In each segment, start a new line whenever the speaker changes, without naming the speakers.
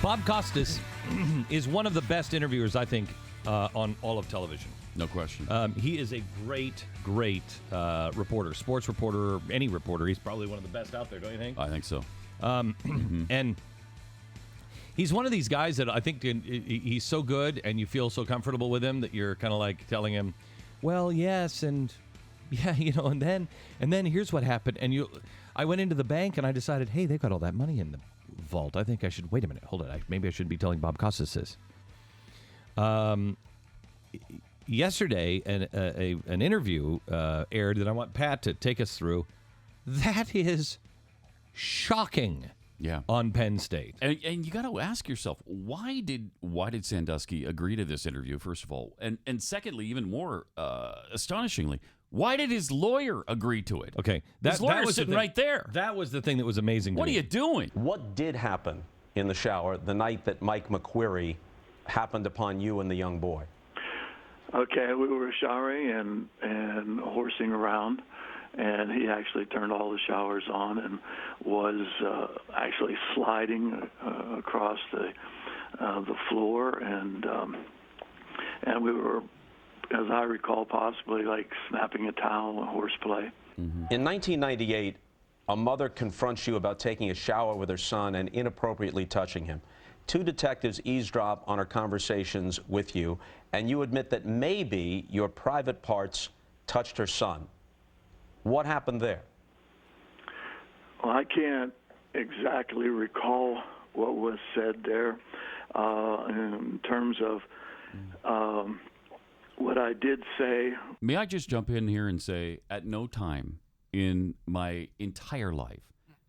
Bob Costas is one of the best interviewers, I think, on all of television.
No question.
He is a great reporter, sports reporter, any reporter. He's probably one of the best out there, don't you think?
I think so.
And he's one of these guys that I think he's so good and you feel so comfortable with him that you're kind of like telling him, well, yes, and yeah, and then here's what happened. And I went into the bank and I decided, hey, they've got all that money in the vault. I think I should, wait a minute, hold it. Maybe I should be telling Bob Costas this. Yesterday, an interview aired that I want Pat to take us through. That is shocking.
Yeah.
On Penn State.
And you got to ask yourself, why did Sandusky agree to this interview, first of all? And secondly, even more astonishingly, why did his lawyer agree to it?
Okay.
His lawyer's sitting right there.
That was the thing that was amazing to
What
me.
are you doing?
What did happen in the shower the night that Mike McQuarrie happened upon you and the young boy?
Okay, we were showering and horsing around, and he actually turned all the showers on and was actually sliding across the floor, and we were, as I recall, possibly like snapping a towel and horseplay.
Mm-hmm. In 1998, a mother confronts you about taking a shower with her son and inappropriately touching him. 2 detectives eavesdrop on her conversations with you, and you admit that maybe your private parts touched her son. What happened there?
Well, I can't exactly recall what was said there in terms of what I did say.
May I just jump in here and say, at no time in my entire life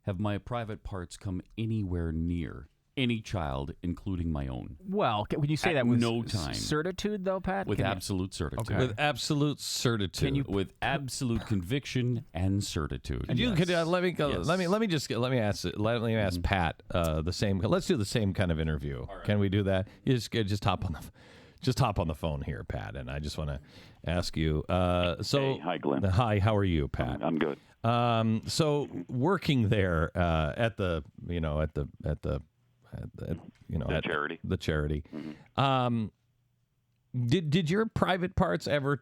have my private parts come anywhere near any child, including my own.
Well, when you say that with
no time.
Certitude, though, Pat?
With absolute certitude.
Okay.
With absolute certitude.
With absolute conviction and certitude.
And you could let me go.
Yes.
Let me ask Pat the same. Let's do the same kind of interview.
Right.
Can we do that? You just hop on the phone here, Pat, and I just want to ask you.
Hey, hi, Glenn.
Hi, how are you, Pat?
I'm good.
So working there at the
charity.
The charity.
Mm-hmm.
Did your private parts ever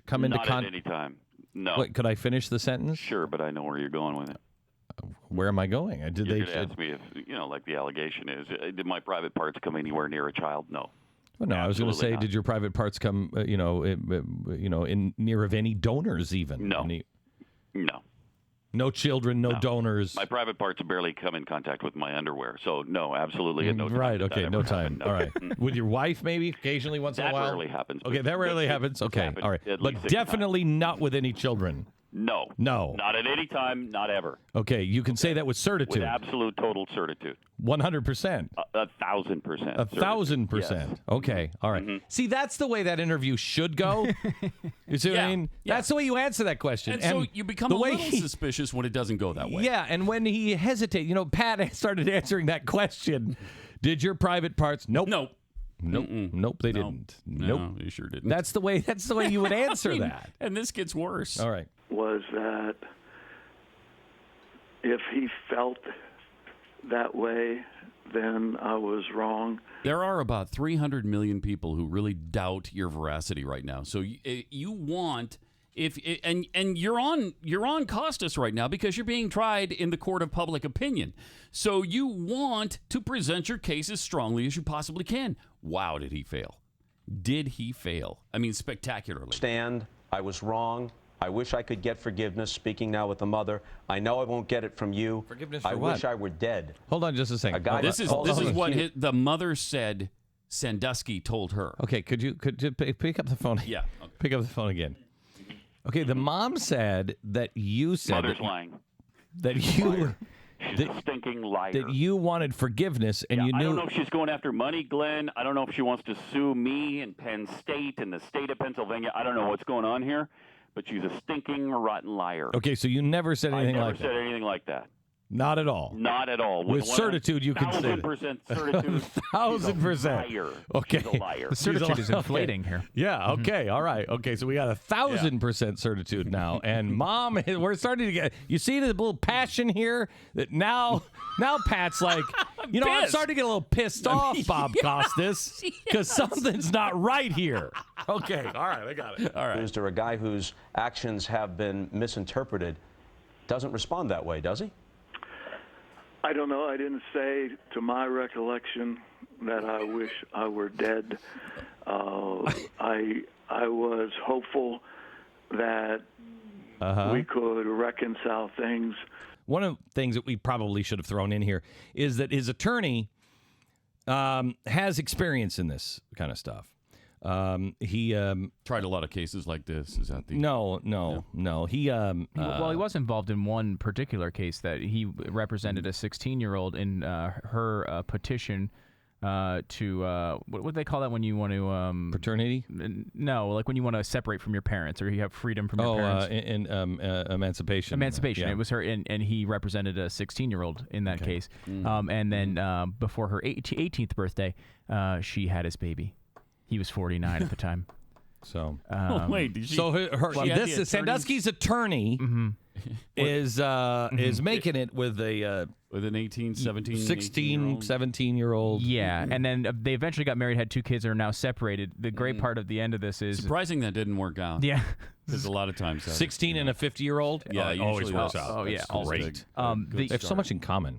come into
Not at any time. No.
Wait, could I finish the sentence?
Sure, but I know where you're going with it.
Where am I going?
You're going to ask me if, like the allegation is, did my private parts come anywhere near a child? No.
Well, no, I was going to say,
not.
did your private parts come, in near of any donors even?
No. No.
No children, no donors.
My private parts barely come in contact with my underwear, so no, absolutely at no time.
Right, okay, no time.
No.
All right. With your wife, maybe, occasionally, once in a while?
That rarely happens.
Okay, that rarely happens? Okay, all right.
But
But definitely not with any children.
No.
No.
Not at any time, not ever.
Okay, you can say that with certitude.
With absolute total certitude.
100%.
1,000%.
1,000%.
Yes.
Okay, all right.
Mm-hmm.
See, that's the way that interview should go. You see what I mean?
Yeah.
That's the way you answer that question.
And so you become
the
a
way
little suspicious when it doesn't go that way.
Yeah, and when he hesitated, Pat started answering that question. Did your private parts? Nope.
Nope.
Nope.
Mm-mm.
Nope, they didn't.
No,
Nope.
you sure didn't.
That's the way you would answer that.
And this gets worse.
All right.
Was that if he felt that way, then I was wrong.
There are about 300 million people who really doubt your veracity right now. So you want and you're on Costas right now because you're being tried in the court of public opinion. So you want to present your case as strongly as you possibly can. Wow, did he fail? Did he fail? I mean, spectacularly.
Stand. I was wrong. I wish I could get forgiveness, speaking now with the mother. I know I won't get it from you.
Forgiveness for
I
what?
wish I were dead.
Hold on just a second.
This is what the mother said Sandusky told her.
Okay, could you pick up the phone?
Yeah. Okay.
Pick up the phone again. Okay, the mom said that you said
Mother's lying.
that you
She's a stinking liar.
that you wanted forgiveness and you knew.
I don't know if she's going after money, Glenn. I don't know if she wants to sue me and Penn State and the state of Pennsylvania. I don't know what's going on here, but she's a stinking, rotten liar.
Okay, so you never said anything
I never
like
said
that.
anything like that.
Not at all.
Not at all.
With certitude, you can say that.
1,000% certitude.
1,000%.
She's a liar.
Okay.
She's a liar.
The certitude is inflating here.
Yeah. Okay. All right. Okay. So we got 1,000% certitude now, and Mom, we're starting to get. You see the little passion here that now Pat's like, I'm starting to get a little pissed off, Bob Costas, because something's not right here. Okay. All right. I got it. All right.
Or a guy whose actions have been misinterpreted doesn't respond that way, does he?
I don't know. I didn't say, to my recollection, that I wish I were dead. I was hopeful that we could reconcile things.
One of the things that we probably should have thrown in here is that his attorney has experience in this kind of stuff. He
tried a lot of cases like this. Is that the
No. He
well, he was involved in one particular case that he represented a 16-year-old in her petition to what do they call that when you want to
paternity?
No, like when you want to separate from your parents or you have freedom from your parents.
Emancipation.
Emancipation.
Yeah.
It was her, and he represented a 16-year-old in that case. And then before her 18th birthday, she had his baby. He was 49 at the time.
So
wait, did she,
so this Sandusky's attorney is making it with a
with an 18, 17,
16, 17-year-old.
Yeah, and then they eventually got married, had 2 kids, and are now separated. The great part of the end of this is
surprising that didn't work out.
Yeah.
Because a lot of times
16 and a 50-year-old.
Yeah,
it always works out.
Oh, yeah,
That's great. They have so much in common.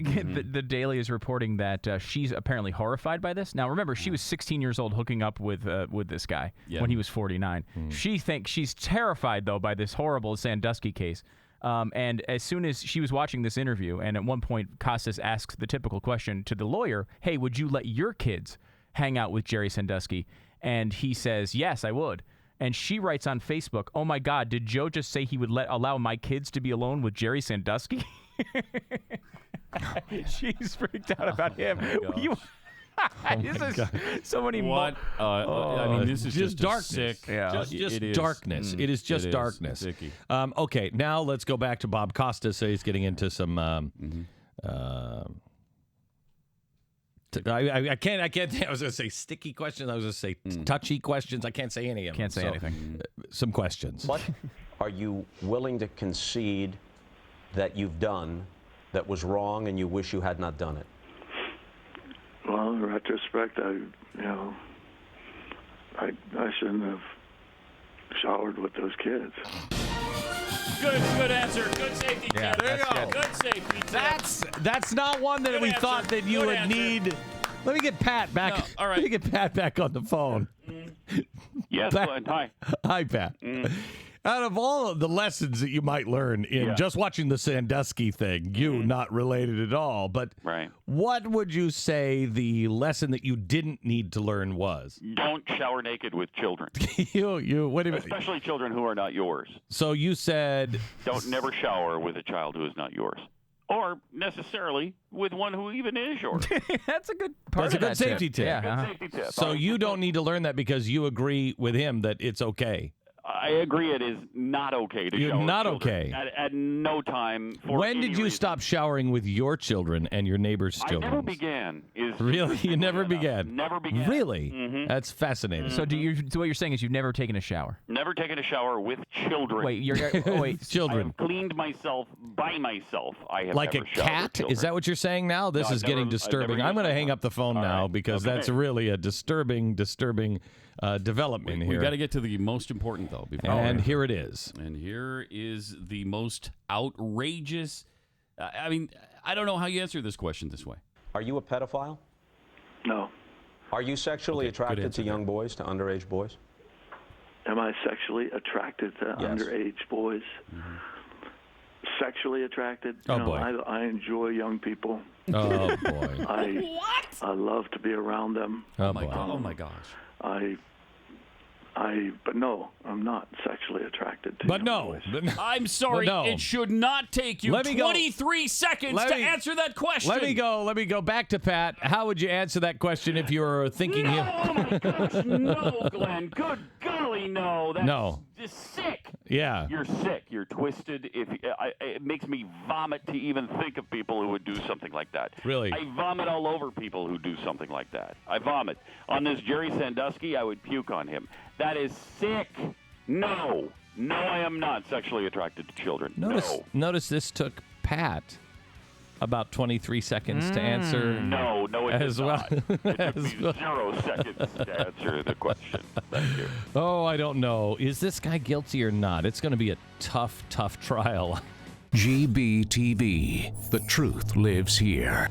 The Daily is reporting that she's apparently horrified by this. Now, remember, she was 16 years old hooking up with this guy when he was 49. She thinks she's terrified, though, by this horrible Sandusky case. And as soon as she was watching this interview, and at one point Costas asks the typical question to the lawyer, hey, would you let your kids hang out with Jerry Sandusky? And he says, yes, I would. And she writes on Facebook, oh, my God, did Joe just say he would allow my kids to be alone with Jerry Sandusky? She's freaked out about him. So many
what? I mean, this is just
darkness. Just darkness. It is just darkness. Okay, now let's go back to Bob Costas. So he's getting into some. I can't. I was going to say sticky questions. I was going to say touchy questions. I can't say any of them.
Can't say anything.
Some questions.
What are you willing to concede that you've done that was wrong and you wish you had not done it?
Well, in retrospect, I shouldn't have showered with those kids.
Good answer. Good safety tip.
Yeah, there you go.
Good safety tip.
That's not one that we thought that you would need. Let me get Pat back.
No, all right.
Let me get Pat back on the phone.
Yes, Glenn. Hi.
Hi, Pat. Out of all of the lessons that you might learn in just watching the Sandusky thing, you not related at all, but what would you say the lesson that you didn't need to learn was?
Don't shower naked with children.
What do you
Especially children who are not yours.
So you said...
Don't never shower with a child who is not yours. Or necessarily with one who even is yours.
That's a good part
That's a good safety tip.
Yeah,
Good safety tip.
So you don't need to learn that because you agree with him that it's okay.
I agree it is not okay to shower
not
children.
okay.
At no time for
When
any
did you
reason.
stop showering with your children and your neighbor's children?
I never began.
Really? You never began?
Never began.
Really?
Mm-hmm.
That's fascinating.
So so what you're saying is you've never taken a shower?
Never taken a shower with children.
Wait,
children.
I have cleaned myself by myself. I have
like
never
a
showered
cat?
with children.
Is that what you're saying now? This
No,
is
I've
getting
never
disturbing.
used
I'm going to
my
hang
phone.
up the phone
All
now
right.
because that's really a disturbing development here.
We've got to get to the most important, though.
And here it is.
And here is the most outrageous. I mean, I don't know how you answer this question this way.
Are you a pedophile?
No.
Are you sexually attracted to young boys, to underage boys?
Am I sexually attracted to underage boys? Sexually attracted?
Oh,
no,
boy.
I enjoy young people.
Oh, boy.
I love to be around them.
Oh, boy.
Oh, my gosh.
But no, I'm not sexually attracted to young boys.
I'm sorry.
But no.
It should not take you 23 seconds to answer that question.
Let me go back to Pat. How would you answer that question if you were thinking him?
Oh, my gosh. No, Glenn. Good golly I know. That's just sick.
Yeah.
You're sick. You're twisted. It makes me vomit to even think of people who would do something like that.
Really?
I vomit all over people who do something like that. I vomit. On this Jerry Sandusky, I would puke on him. That is sick. No, I am not sexually attracted to children.
Notice this took Pat about 23 seconds to answer.
No, it
as
did
well.
not. It took me 0 seconds to answer the question. Thank you.
Oh, I don't know. Is this guy guilty or not? It's going to be a tough trial.
GBTV. The truth lives here.